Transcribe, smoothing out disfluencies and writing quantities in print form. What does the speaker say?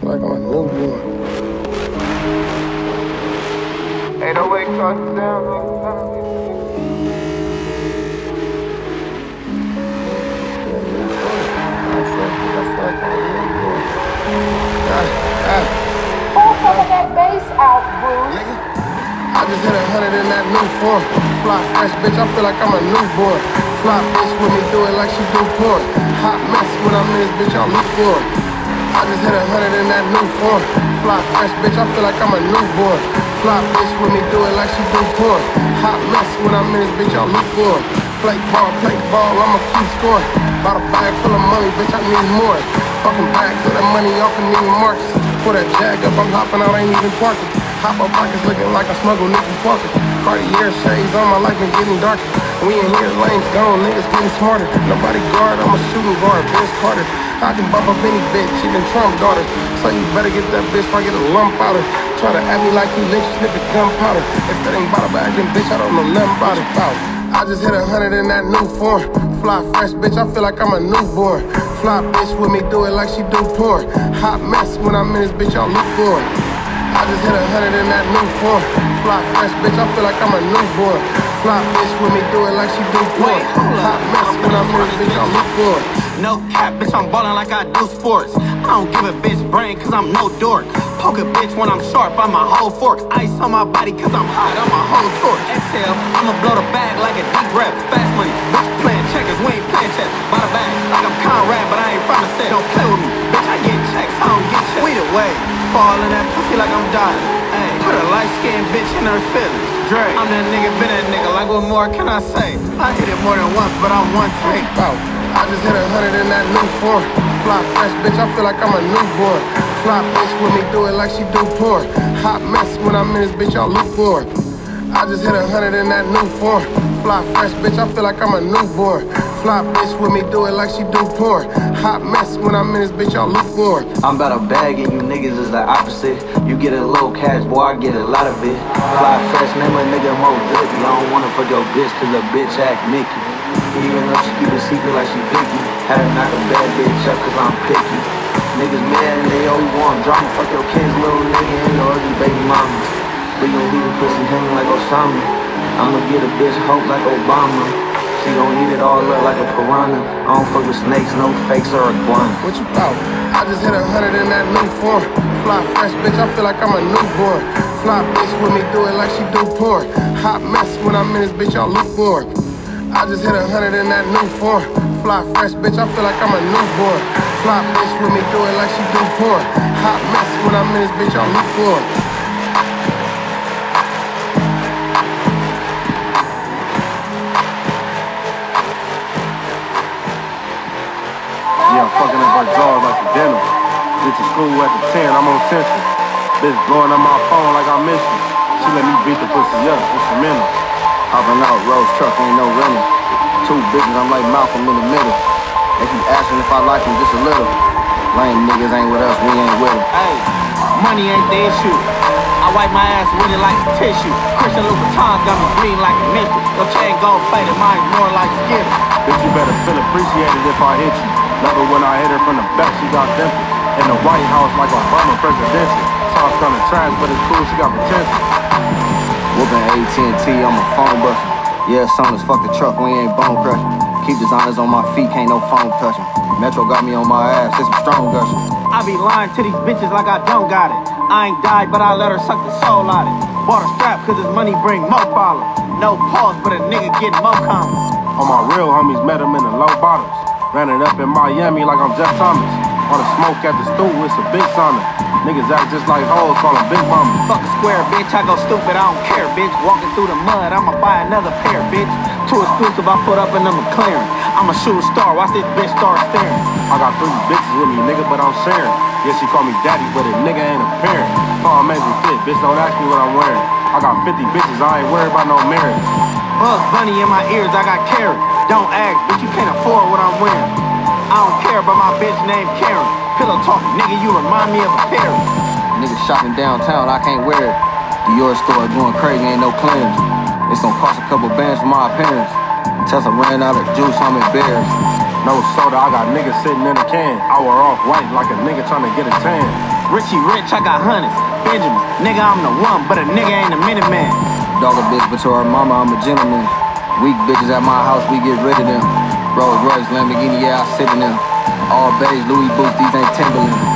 feel like I'm a newborn. Ain't no way to talk you down, Pull some of that bass out, Bruce. I just hit 100 in that new form. Fly fresh, bitch, I feel like I'm a newborn. Fly bitch with me, do it like she do porn. Hot mess when I'm in this bitch, y'all look for it. I just hit 100 in that new form. Fly fresh, bitch, I feel like I'm a newborn. Fly bitch with me, do it like she do porn. Hot mess when I'm in this bitch, y'all look for it. Play ball, I'ma keep scoring. Bought a bag full of money, bitch, I need more. Fucking bag till that money off and need marks. Pull that jag up, I'm hopping out, ain't even parking. Hop up pockets looking like I smuggle Nicky Parker. Cartier shades on my life and getting darker. We in here, lanes gone, niggas getting smarter. Nobody guard, I'm a shooting guard, Vince Carter. I can bump up any bitch, even Trump daughter. So you better get that bitch before I get a lump out her. Try to act me like you lynch, sniffing gunpowder. If that ain't bought a bag, then bitch, I don't know nothing about it. I just hit 100 in that new form. Fly fresh, bitch, I feel like I'm a newborn. Fly bitch with me, do it like she do porn. Hot mess when I'm in this bitch, y'all look for it. I just hit 100 in that new form. Fly fresh, bitch, I feel like I'm a newborn. Fly bitch with me, do it like she do porn. Hot mess when I'm in this bitch, y'all look for it. No cap, bitch, I'm ballin' like I do sports. I don't give a bitch brain, cause I'm no dork. Poke a bitch when I'm sharp, I'm a whole fork. Ice on my body, cause I'm hot, I'm a whole torch. Exhale, I'ma blow the bag like a deep rep. Fast money, bitch playing checkers, we ain't playing chess. Buy the bag, like I'm Conrad, but I ain't from the set. Don't play with me, bitch, I get checks, I don't get checks. Wait away, fall in that pussy like I'm dying. Ay, put a light-skinned bitch in her feelings. Dre, I'm that nigga, been that nigga, like what more can I say? I hit it more than once, but I'm one take. I just hit 100 in that new form. Fly fresh, bitch, I feel like I'm a newborn. Fly bitch with me, do it like she do porn. Hot mess when I'm in this bitch, y'all look for it. I just hit 100 in that new form. Fly fresh, bitch, I feel like I'm a newborn. Fly bitch with me, do it like she do porn. Hot mess when I'm in this bitch, y'all look for it. I'm about a bag and you niggas is the opposite. You get a little cash, boy, I get a lot of it. Fly fresh, name a nigga more Zippy. I don't wanna fuck your bitch cause the bitch act Mickey. Even though she keep a secret like she picky. Had to knock a bad bitch up cause I'm picky. Niggas mad and they always want drama. Fuck your kids, little nigga, and your ugly baby mama. We gon' leave a pussy hanging like Osama. I'ma get a bitch hope like Obama. She gon' eat it all up like a piranha. I don't fuck with snakes, no fakes or iguana. What you about? I just hit 100 in that new form. Fly fresh, bitch, I feel like I'm a newborn. Fly bitch with me, do it like she do porn. Hot mess when I'm in this bitch, y'all look for it. I just hit 100 in that new form. Fly fresh, bitch, I feel like I'm a newborn. Fly bitch with me, do it like she do porn. Hot mess when I'm in this bitch, y'all look for it. Yeah, I'm fucking up her jaws like a denim. Get to school at the 10, I'm on Central. Bitch blowing up my phone like I miss you. She let me beat the pussy up, instrumental. Hopping out, Rose truck, ain't no rental. Two bitches, I'm like Malcolm in the middle. They keep asking if I like them just a little. Lame niggas ain't with us, we ain't with them. Hey, money ain't the issue. I wipe my ass with it like tissue. Christian Louboutin got me bleeding like a nickel. Your chain gon' play, mine more like skill. Bitch, you better feel appreciated if I hit you. Love her when I hit her from the back, she got dimple. In the White House like Obama presidential. Sauce kinda trash, but it's cool, she got potential. Whoopin' AT&T, I'm a phone buster. Yeah, son, as fuck the truck, we ain't bone crushing. Keep designers on my feet, can't no phone touching. Metro got me on my ass, it's some strong gushing. I be lying to these bitches like I don't got it. I ain't died, but I let her suck the soul out it. Bought a strap cause this money bring more problems. No pause, but a nigga getting more common. All my real homies met him in the low bottoms. Ran it up in Miami like I'm Jeff Thomas. All the smoke at the stool, it's a big sauna. Niggas act just like hoes, call them big mama. Fuck a square, bitch, I go stupid, I don't care, bitch. Walking through the mud, I'ma buy another pair, bitch. Too exclusive, I put up in a McLaren. I'm a shooting star, watch this bitch start staring. I got 3 bitches with me, nigga, but I'm sharing. Yeah, she call me daddy, but a nigga ain't a parent. Paul amazing fit, bitch, don't ask me what I'm wearing. I got 50 bitches, I ain't worried about no marriage. Bugs Bunny in my ears, I got carrot. Don't ask, bitch, you can't afford what I'm wearing. I don't care about my bitch named Karen. Pillow talking, nigga, you remind me of a parent. Niggas shopping downtown, I can't wear it. Dior store going crazy, ain't no clearance. It's gonna cost a couple bands for my appearance. Tesla ran out of juice, I'm embarrassed. No soda, I got niggas sitting in a can. I were off white like a nigga trying to get a tan. Richie Rich, I got hundreds. Benjamins, nigga, I'm the one, but a nigga ain't a minute man. Dog a bitch, but to her mama, I'm a gentleman. Weak bitches at my house, we get rid of them. Rolls Royce, Lamborghini, yeah, I sit in them. All beige, Louis boots, these ain't Timberland.